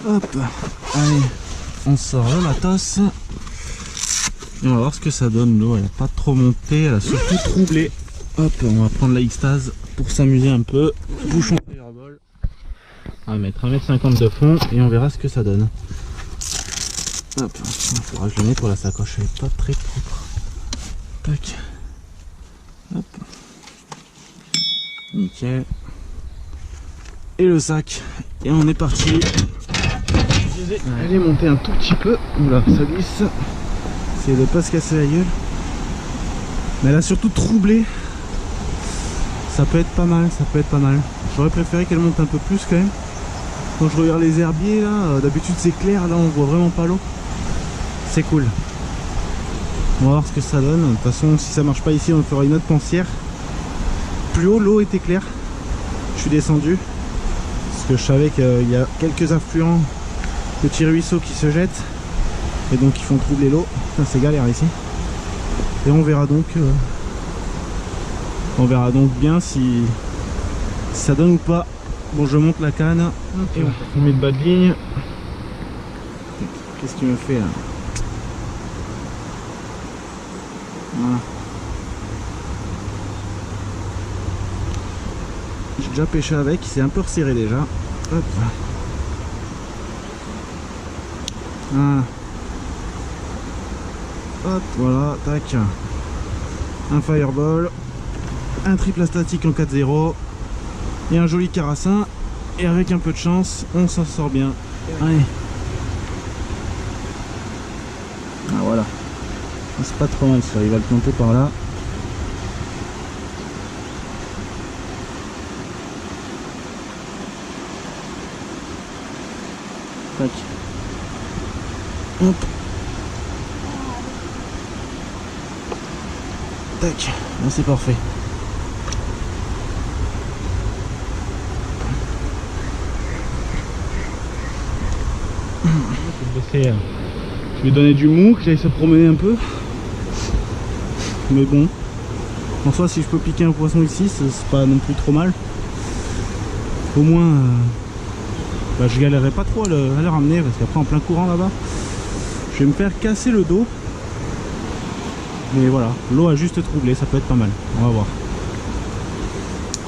Hop, allez, on sort le matos. Et on va voir ce que ça donne. L'eau, elle n'a pas trop monté, elle a surtout troublé. Hop, on va prendre la X-Taz pour s'amuser un peu. Bouchon Fireball. On va mettre 1,50 m de fond et on verra ce que ça donne. Hop, il faudra que je le nettoie la sacoche, elle est pas très propre. Tac. Hop. Nickel. Et le sac. Et on est parti. Elle est montée un tout petit peu. Oula, ça glisse. Essayez de pas se casser la gueule. Mais elle a surtout troublé. Ça peut être pas mal, ça peut être pas mal. J'aurais préféré qu'elle monte un peu plus quand même. Quand je regarde les herbiers là, d'habitude c'est clair, là on voit vraiment pas l'eau. C'est cool. On va voir ce que ça donne. De toute façon, si ça marche pas ici, on fera une autre pensière. Plus haut, l'eau était claire. Je suis descendu parce que je savais qu'il y a quelques affluents, petits ruisseaux qui se jettent et donc ils font troubler l'eau. C'est galère ici. Et on verra donc bien si ça donne ou pas. Bon, je monte la canne et on met le bas de ligne. Qu'est-ce qu'il me fait là? Voilà. J'ai déjà pêché avec, il s'est un peu resserré déjà. Hop. Voilà. Hop, voilà, tac. Un fireball, un triple statique en 4-0 et un joli carassin. Et avec un peu de chance, on s'en sort bien. Allez. Ah voilà. C'est pas trop mal ça, il va le planter par là. Tac. Hop. Tac. Là c'est parfait. Je vais lui donner du mou, qu'il aille se promener un peu. Mais bon, en soi si je peux piquer un poisson ici, c'est pas non plus trop mal. Au moins je galérerai pas trop à le ramener, parce qu'après en plein courant là-bas je vais me faire casser le dos. Mais voilà, l'eau a juste troublé, ça peut être pas mal, on va voir.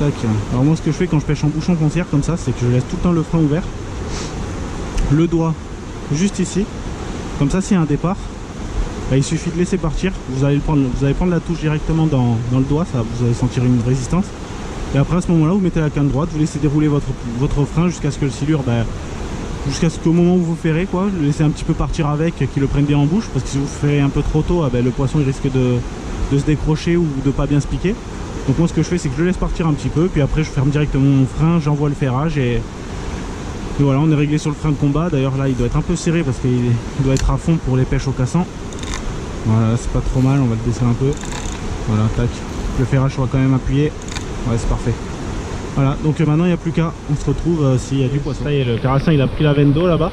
Tac. Alors moi ce que je fais quand je pêche en bouchon pensière comme ça, c'est que je laisse tout le temps le frein ouvert, le doigt juste ici, comme ça s'il y a un départ, il suffit de laisser partir. Vous allez prendre la touche directement dans le doigt, ça, vous allez sentir une résistance. Et après à ce moment là vous mettez la canne droite, vous laissez dérouler votre frein jusqu'à ce que le silure, jusqu'à ce qu'au moment où vous ferrez quoi, le laissez un petit peu partir avec, qu'il le prenne bien en bouche, parce que si vous ferez un peu trop tôt, le poisson il risque de se décrocher ou de pas bien se piquer. Donc moi ce que je fais c'est que je le laisse partir un petit peu, puis après je ferme directement mon frein, j'envoie le ferrage et voilà, on est réglé sur le frein de combat. D'ailleurs là il doit être un peu serré parce qu'il doit être à fond pour les pêches au cassant. Voilà, c'est pas trop mal, on va le baisser un peu. Voilà, tac. Le ferrage soit quand même appuyé. Ouais, c'est parfait. Voilà, donc maintenant il n'y a plus qu'à. On se retrouve s'il y a du poisson. Ça y est, le carassin il a pris la veine d'eau là-bas.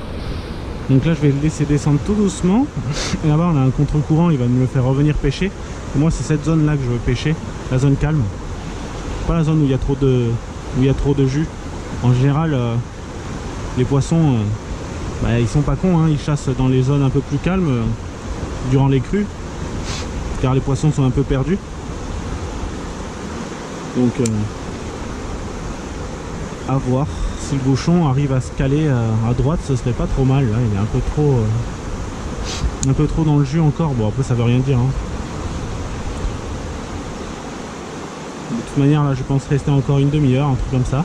Donc là je vais le laisser descendre tout doucement. Et là-bas on a un contre-courant, il va me le faire revenir pêcher. Et moi c'est cette zone là que je veux pêcher, la zone calme. Pas la zone où il y a trop de jus. En général, les poissons, ils sont pas cons, hein, ils chassent dans les zones un peu plus calmes durant les crues, car les poissons sont un peu perdus. Donc à voir si le bouchon arrive à se caler à droite, ce serait pas trop mal. Là il est un peu trop dans le jus encore. Bon après ça veut rien dire, hein. De toute manière là je pense rester encore une demi-heure, un truc comme ça.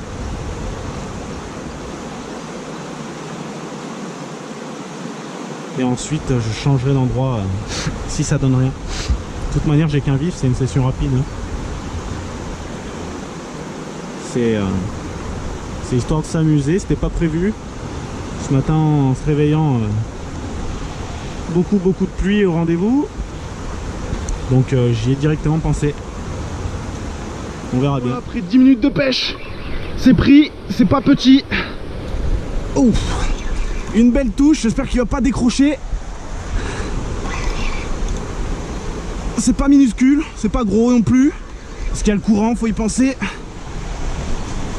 Et ensuite je changerai d'endroit si ça donne rien. De toute manière j'ai qu'un vif, c'est une session rapide, hein. C'est histoire de s'amuser, c'était pas prévu. Ce matin en se réveillant, beaucoup de pluie au rendez-vous. Donc j'y ai directement pensé. On verra bien. Après 10 minutes de pêche, c'est pris, c'est pas petit. Ouf, une belle touche, j'espère qu'il va pas décrocher. C'est pas minuscule, c'est pas gros non plus. Parce qu'il y a le courant, faut y penser.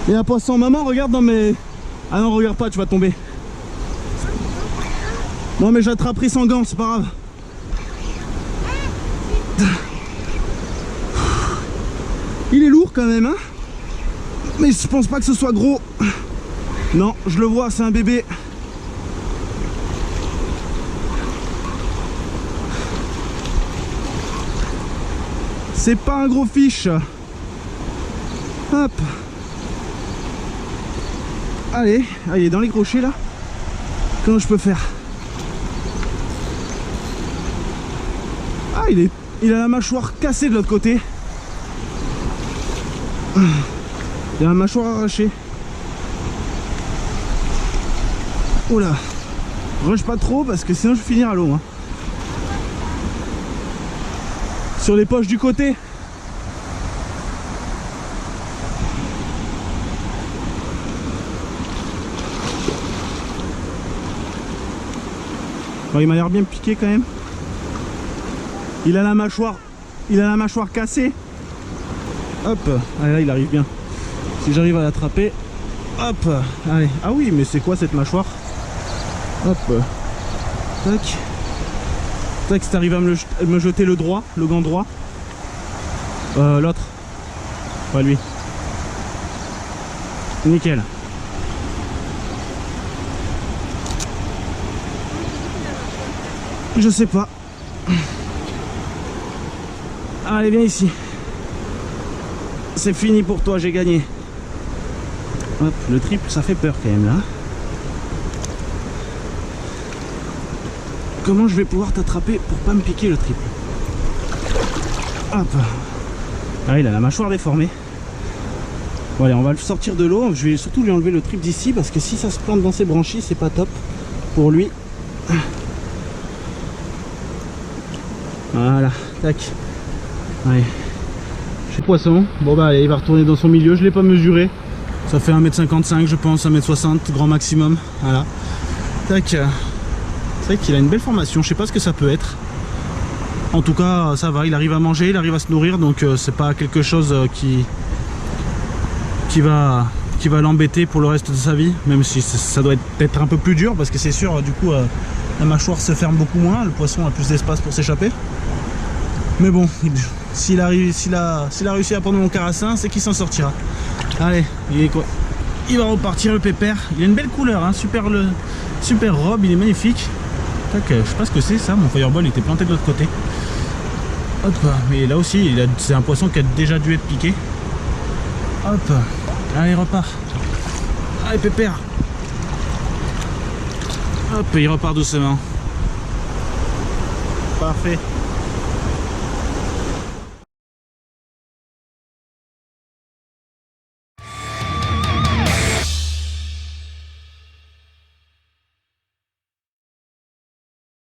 Et un poisson, maman regarde dans mes... Ah non regarde pas, tu vas tomber. Bon mais j'attraperai sans gants, c'est pas grave. Il est lourd quand même, hein. Mais je pense pas que ce soit gros. Non, je le vois, c'est un bébé. C'est pas un gros fiche. Hop. Allez, il est dans les crochets là. Comment je peux faire? Ah, il a la mâchoire cassée de l'autre côté. Il a la mâchoire arrachée. Oula. Rush pas trop parce que sinon je vais finir à l'eau. Hein. Sur les poches du côté. Bon, il m'a l'air bien piqué quand même. Il a la mâchoire cassée. Hop, allez, là il arrive bien. Si j'arrive à l'attraper, hop, allez. Ah oui, mais c'est quoi cette mâchoire? Hop, tac, tac. Si t'arrives à me jeter le droit, le gant droit, l'autre, pas lui. Nickel. Je sais pas. Allez, viens ici. C'est fini pour toi, j'ai gagné. Hop, le triple, ça fait peur quand même là. Comment je vais pouvoir t'attraper pour pas me piquer le triple? Hop. Ah, il a la mâchoire déformée. Bon, allez, on va le sortir de l'eau. Je vais surtout lui enlever le triple d'ici parce que si ça se plante dans ses branchies, c'est pas top pour lui. Voilà, tac. Allez. Poisson, bon bah allez, il va retourner dans son milieu, je l'ai pas mesuré, ça fait 1m55 je pense, 1m60 grand maximum, voilà, tac. C'est vrai qu'il a une belle formation, je sais pas ce que ça peut être, en tout cas ça va, il arrive à manger, il arrive à se nourrir, donc c'est pas quelque chose qui va l'embêter pour le reste de sa vie, même si ça doit être un peu plus dur, parce que c'est sûr, du coup la mâchoire se ferme beaucoup moins, le poisson a plus d'espace pour s'échapper. Mais bon, s'il a réussi à prendre mon carassin, c'est qu'il s'en sortira. Allez, il va repartir le pépère. Il a une belle couleur, hein, super robe, il est magnifique. Tac, je sais pas ce que c'est ça, mon fireball était planté de l'autre côté. Hop, mais là aussi, c'est un poisson qui a déjà dû être piqué. Hop, allez, repart. Allez, pépère. Hop, il repart doucement. Parfait.